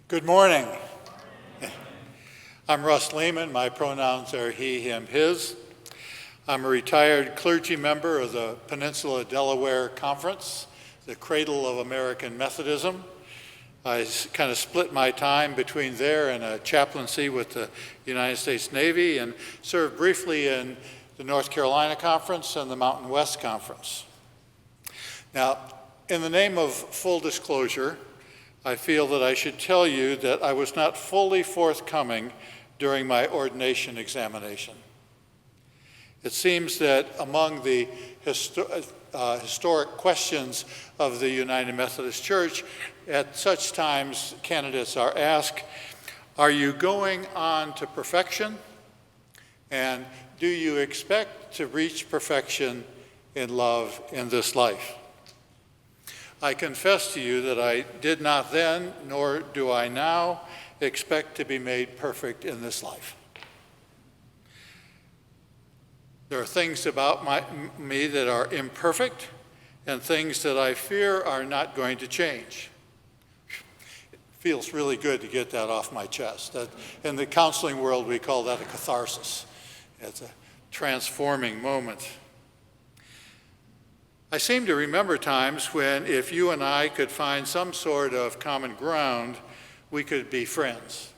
Good morning. I'm Russ Lehman. My pronouns are he, him, his. I'm a retired clergy member of the Peninsula Delaware Conference, the cradle of American Methodism. I kind of split my time between there and a chaplaincy with the United States Navy and served briefly in the North Carolina Conference and the Mountain West Conference. Now, in the name of full disclosure, I feel that I should tell you that I was not fully forthcoming during my ordination examination. It seems that among the historic questions of the United Methodist Church, at such times candidates are asked, are you going on to perfection? And do you expect to reach perfection in love in this life? I confess to you that I did not then, nor do I now, expect to be made perfect in this life. There are things about me that are imperfect and things that I fear are not going to change. It feels really good to get that off my chest. In the counseling world, we call that a catharsis. It's a transforming moment. I seem to remember times when if you and I could find some sort of common ground, we could be friends.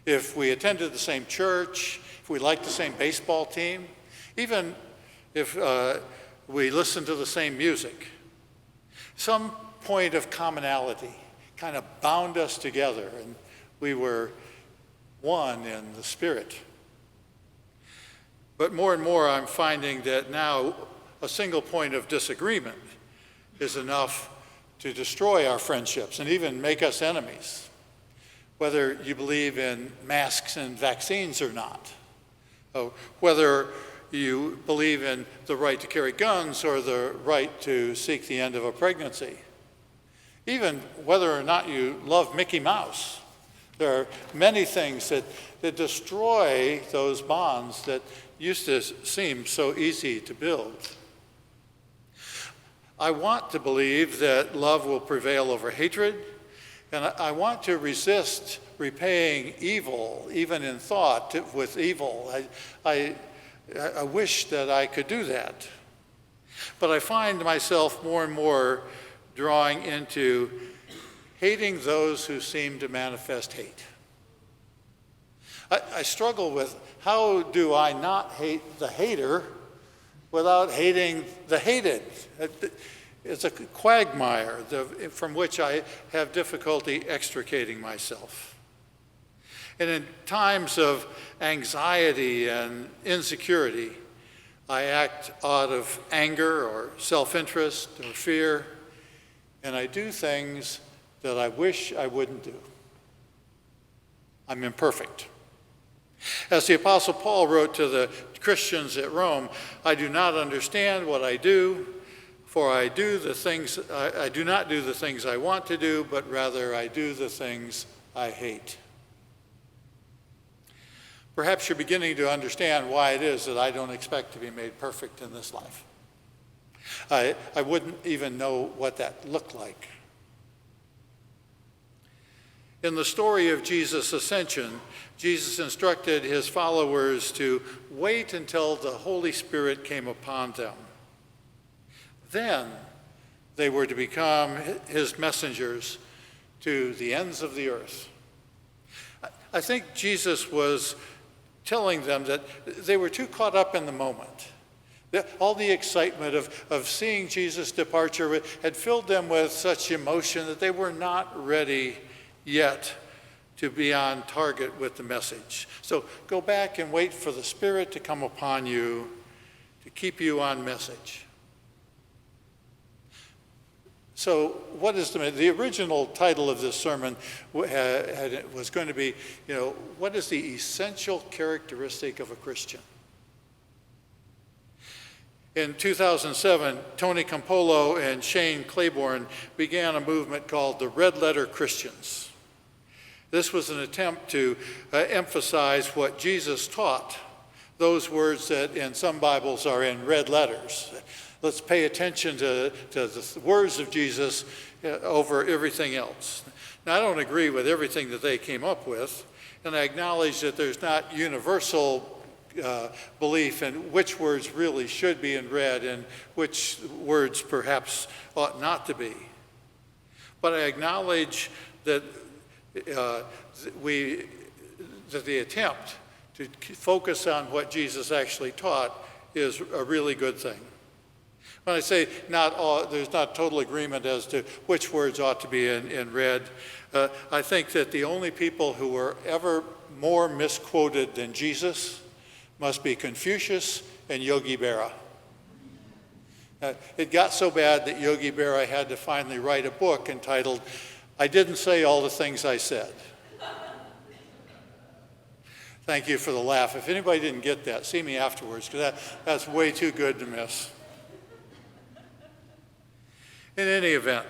If we attended the same church, if we liked the same baseball team, even if we listened to the same music, some point of commonality kind of bound us together and we were one in the Spirit. But more and more I'm finding that now a single point of disagreement is enough to destroy our friendships and even make us enemies, whether you believe in masks and vaccines or not, whether you believe in the right to carry guns or the right to seek the end of a pregnancy, even whether or not you love Mickey Mouse. There are many things that destroy those bonds that used to seem so easy to build. I want to believe that love will prevail over hatred, and I want to resist repaying evil, even in thought, with evil. I wish that I could do that. But I find myself more and more drawing into hating those who seem to manifest hate. I struggle with how do I not hate the hater without hating the hated. It's a quagmire from which I have difficulty extricating myself. And in times of anxiety and insecurity, I act out of anger or self-interest or fear, and I do things that I wish I wouldn't do. I'm imperfect. As the Apostle Paul wrote to the Christians at Rome, I do not understand what I do, for I do not do the things I want to do, but rather I do the things I hate. Perhaps you're beginning to understand why it is that I don't expect to be made perfect in this life. I wouldn't even know what that looked like. In the story of Jesus' ascension, Jesus instructed his followers to wait until the Holy Spirit came upon them. Then they were to become his messengers to the ends of the earth. I think Jesus was telling them that they were too caught up in the moment. All the excitement of seeing Jesus' departure had filled them with such emotion that they were not ready yet to be on target with the message. So go back and wait for the Spirit to come upon you to keep you on message. So what is the original title of this sermon was going to be, what is the essential characteristic of a Christian? In 2007, Tony Campolo and Shane Claiborne began a movement called the Red Letter Christians. This was an attempt to emphasize what Jesus taught, those words that in some Bibles are in red letters. Let's pay attention to the words of Jesus over everything else. Now, I don't agree with everything that they came up with, and I acknowledge that there's not universal belief in which words really should be in red and which words perhaps ought not to be. But I acknowledge that that the attempt to focus on what Jesus actually taught is a really good thing. When I say there's not total agreement as to which words ought to be in red, I think that the only people who were ever more misquoted than Jesus must be Confucius and Yogi Berra. It got so bad that Yogi Berra had to finally write a book entitled, "I Didn't Say All the Things I Said." Thank you for the laugh. If anybody didn't get that, see me afterwards, because that's way too good to miss. In any event,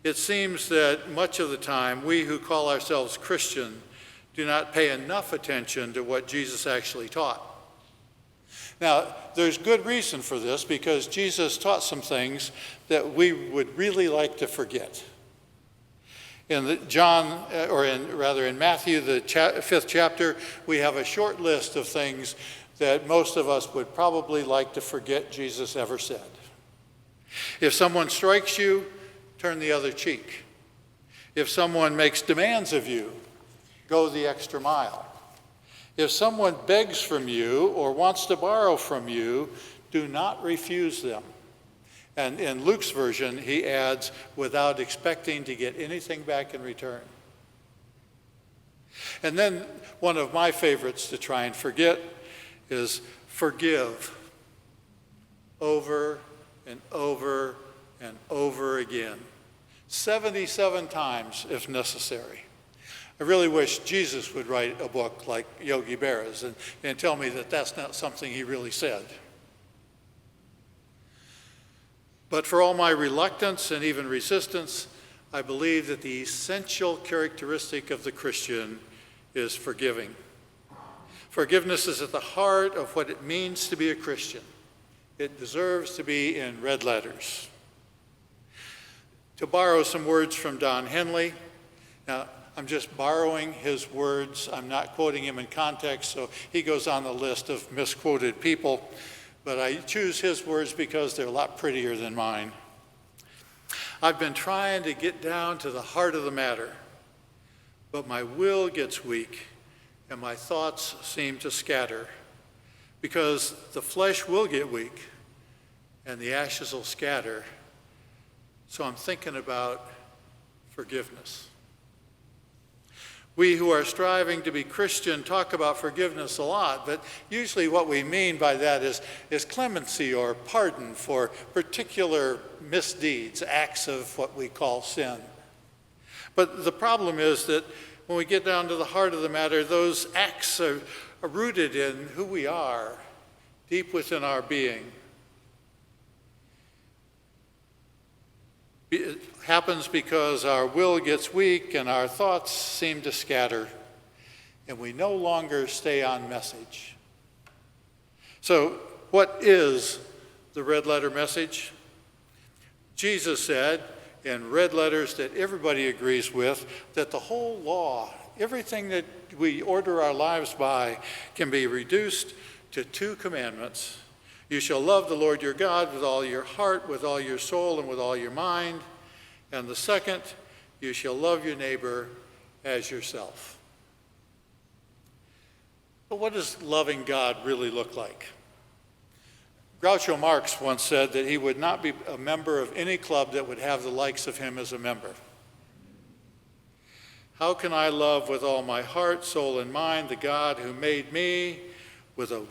it seems that much of the time we who call ourselves Christian do not pay enough attention to what Jesus actually taught. Now, there's good reason for this, because Jesus taught some things that we would really like to forget. In Matthew, the 5th chapter, we have a short list of things that most of us would probably like to forget Jesus ever said. If someone strikes you, turn the other cheek. If someone makes demands of you, go the extra mile. If someone begs from you or wants to borrow from you, do not refuse them. And in Luke's version, he adds, without expecting to get anything back in return. And then one of my favorites to try and forget is forgive over and over and over again, 77 times if necessary. I really wish Jesus would write a book like Yogi Berra's and tell me that that's not something he really said. But for all my reluctance and even resistance, I believe that the essential characteristic of the Christian is forgiving. Forgiveness is at the heart of what it means to be a Christian. It deserves to be in red letters. To borrow some words from Don Henley, now I'm just borrowing his words. I'm not quoting him in context, so he goes on the list of misquoted people. But I choose his words because they're a lot prettier than mine. I've been trying to get down to the heart of the matter, but my will gets weak and my thoughts seem to scatter, because the flesh will get weak and the ashes will scatter. So I'm thinking about forgiveness. We who are striving to be Christian talk about forgiveness a lot, but usually what we mean by that is clemency or pardon for particular misdeeds, acts of what we call sin. But the problem is that when we get down to the heart of the matter, those acts are rooted in who we are, deep within our being. It happens because our will gets weak and our thoughts seem to scatter, and we no longer stay on message. So, what is the red letter message? Jesus said in red letters that everybody agrees with that the whole law, everything that we order our lives by, can be reduced to 2 commandments. You shall love the Lord your God with all your heart, with all your soul, and with all your mind. And the second, you shall love your neighbor as yourself. But what does loving God really look like? Groucho Marx once said that he would not be a member of any club that would have the likes of him as a member. How can I love with all my heart, soul, and mind the God who made me with a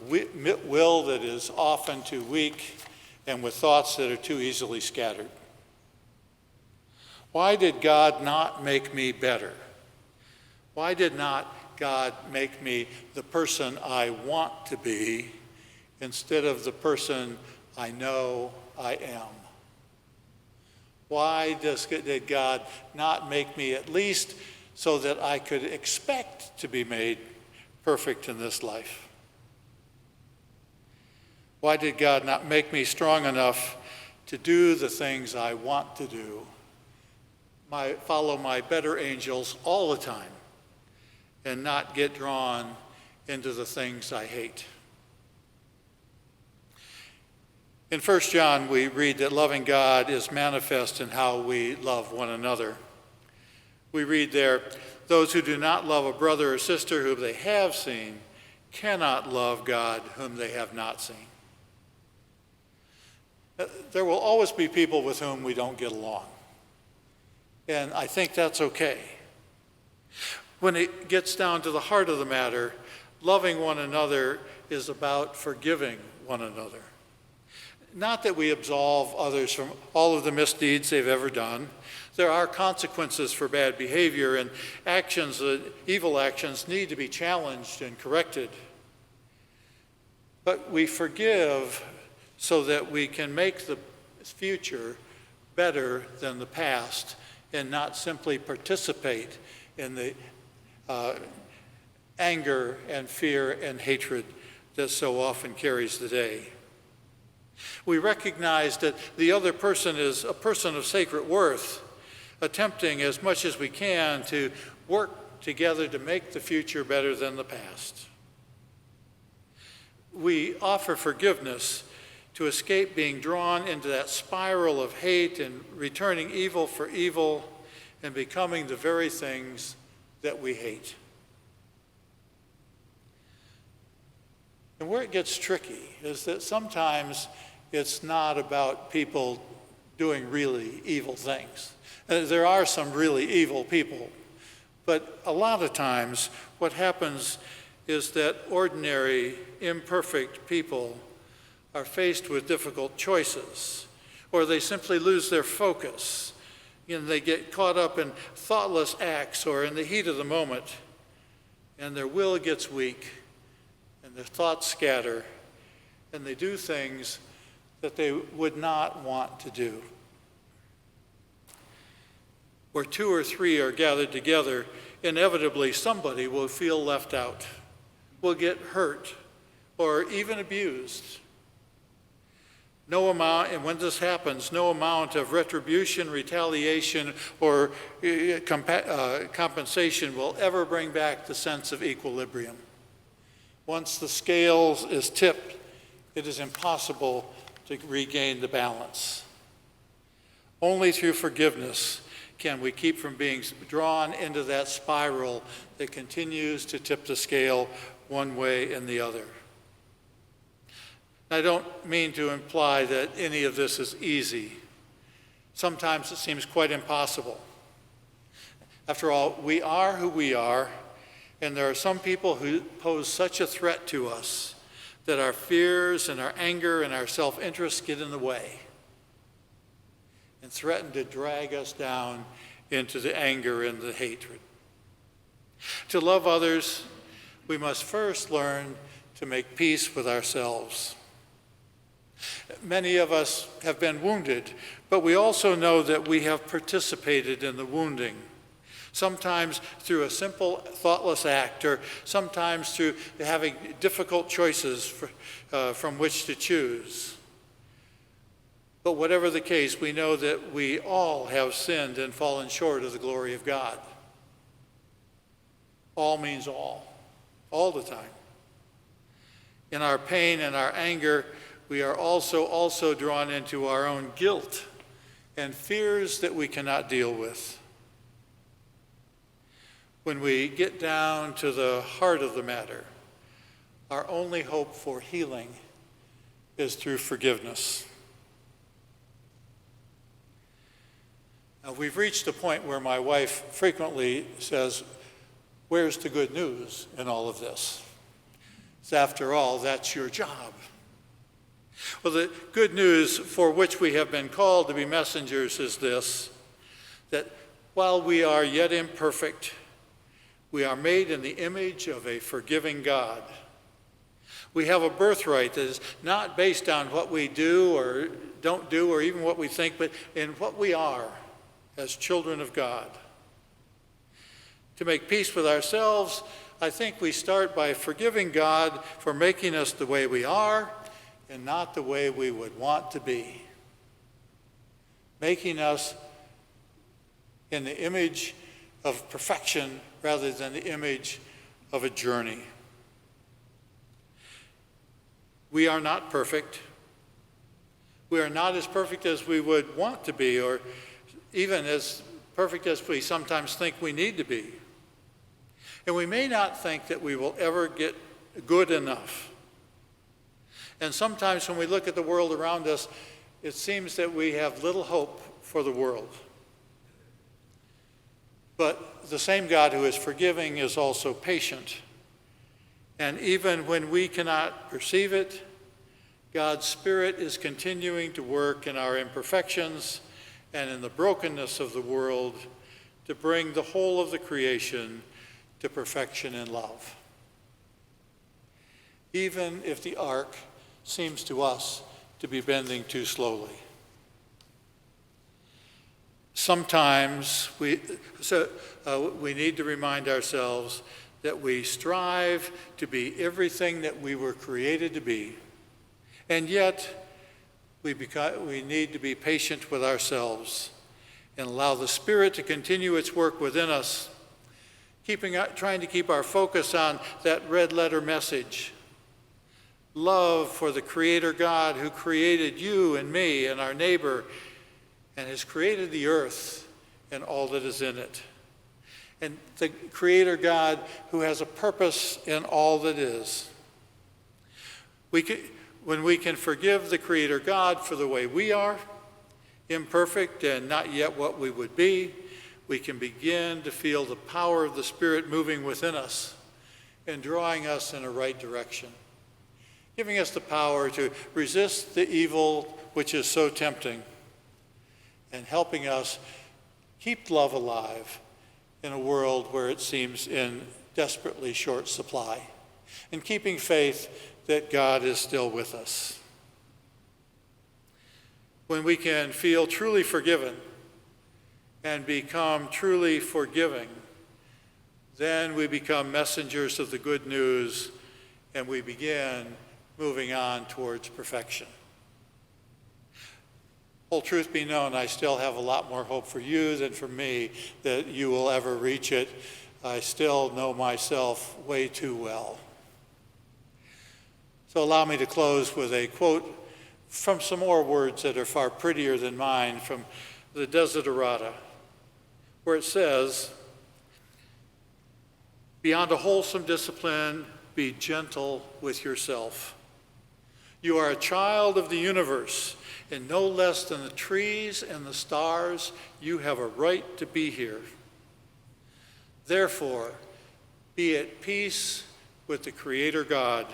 will that is often too weak and with thoughts that are too easily scattered? Why did God not make me better? Why did not God make me the person I want to be instead of the person I know I am? Why did God not make me at least so that I could expect to be made perfect in this life? Why did God not make me strong enough to do the things I want to do? follow my better angels all the time and not get drawn into the things I hate. In 1 John, we read that loving God is manifest in how we love one another. We read there, those who do not love a brother or sister whom they have seen cannot love God whom they have not seen. There will always be people with whom we don't get along. And I think that's okay. When it gets down to the heart of the matter, loving one another is about forgiving one another. Not that we absolve others from all of the misdeeds they've ever done. There are consequences for bad behavior, and evil actions need to be challenged and corrected. But we forgive so that we can make the future better than the past and not simply participate in the anger and fear and hatred that so often carries the day. We recognize that the other person is a person of sacred worth, attempting as much as we can to work together to make the future better than the past. We offer forgiveness to escape being drawn into that spiral of hate and returning evil for evil and becoming the very things that we hate. And where it gets tricky is that sometimes it's not about people doing really evil things. There are some really evil people, but a lot of times what happens is that ordinary, imperfect people are faced with difficult choices, or they simply lose their focus. They get caught up in thoughtless acts or in the heat of the moment, and their will gets weak, and their thoughts scatter, and they do things that they would not want to do. Where two or three are gathered together, inevitably somebody will feel left out, will get hurt, or even abused. No amount, and when this happens, no amount of retribution, retaliation, or compensation will ever bring back the sense of equilibrium. Once the scale is tipped, it is impossible to regain the balance. Only through forgiveness can we keep from being drawn into that spiral that continues to tip the scale one way and the other. I don't mean to imply that any of this is easy. Sometimes it seems quite impossible. After all, we are who we are, and there are some people who pose such a threat to us that our fears and our anger and our self-interest get in the way and threaten to drag us down into the anger and the hatred. To love others, we must first learn to make peace with ourselves. Many of us have been wounded, but we also know that we have participated in the wounding, sometimes through a simple, thoughtless act, or sometimes through having difficult choices from which to choose. But whatever the case, we know that we all have sinned and fallen short of the glory of God. All means all the time. In our pain and our anger, we are also drawn into our own guilt and fears that we cannot deal with. When we get down to the heart of the matter, our only hope for healing is through forgiveness. Now, we've reached a point where my wife frequently says, "Where's the good news in all of this?" So after all, that's your job. Well, the good news for which we have been called to be messengers is this, that while we are yet imperfect, we are made in the image of a forgiving God. We have a birthright that is not based on what we do or don't do or even what we think, but in what we are as children of God. To make peace with ourselves, I think we start by forgiving God for making us the way we are and not the way we would want to be. Making us in the image of perfection rather than the image of a journey. We are not perfect. We are not as perfect as we would want to be, or even as perfect as we sometimes think we need to be. And we may not think that we will ever get good enough. And sometimes when we look at the world around us, it seems that we have little hope for the world. But the same God who is forgiving is also patient. And even when we cannot perceive it, God's Spirit is continuing to work in our imperfections and in the brokenness of the world to bring the whole of the creation to perfection in love. Even if the ark seems to us to be bending too slowly. Sometimes we need to remind ourselves that we strive to be everything that we were created to be, and yet we need to be patient with ourselves and allow the Spirit to continue its work within us, trying to keep our focus on that red letter message. Love for the Creator God who created you and me and our neighbor and has created the earth and all that is in it. And the Creator God who has a purpose in all that is. When we can forgive the Creator God for the way we are, imperfect and not yet what we would be, we can begin to feel the power of the Spirit moving within us and drawing us in a right direction, giving us the power to resist the evil which is so tempting, and helping us keep love alive in a world where it seems in desperately short supply, and keeping faith that God is still with us. When we can feel truly forgiven and become truly forgiving, then we become messengers of the good news and we begin moving on towards perfection. Whole truth be known, I still have a lot more hope for you than for me that you will ever reach it. I still know myself way too well. So allow me to close with a quote from some more words that are far prettier than mine from the Desiderata, where it says, "Beyond a wholesome discipline, be gentle with yourself. You are a child of the universe, and no less than the trees and the stars, you have a right to be here. Therefore, be at peace with the Creator God,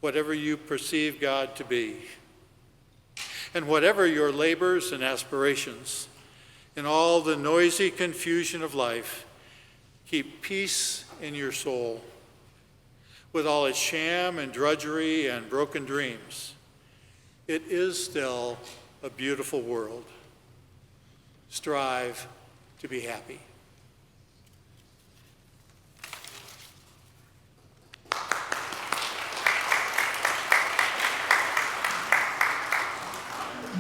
whatever you perceive God to be. And whatever your labors and aspirations, in all the noisy confusion of life, keep peace in your soul. With all its sham and drudgery and broken dreams, it is still a beautiful world. Strive to be happy."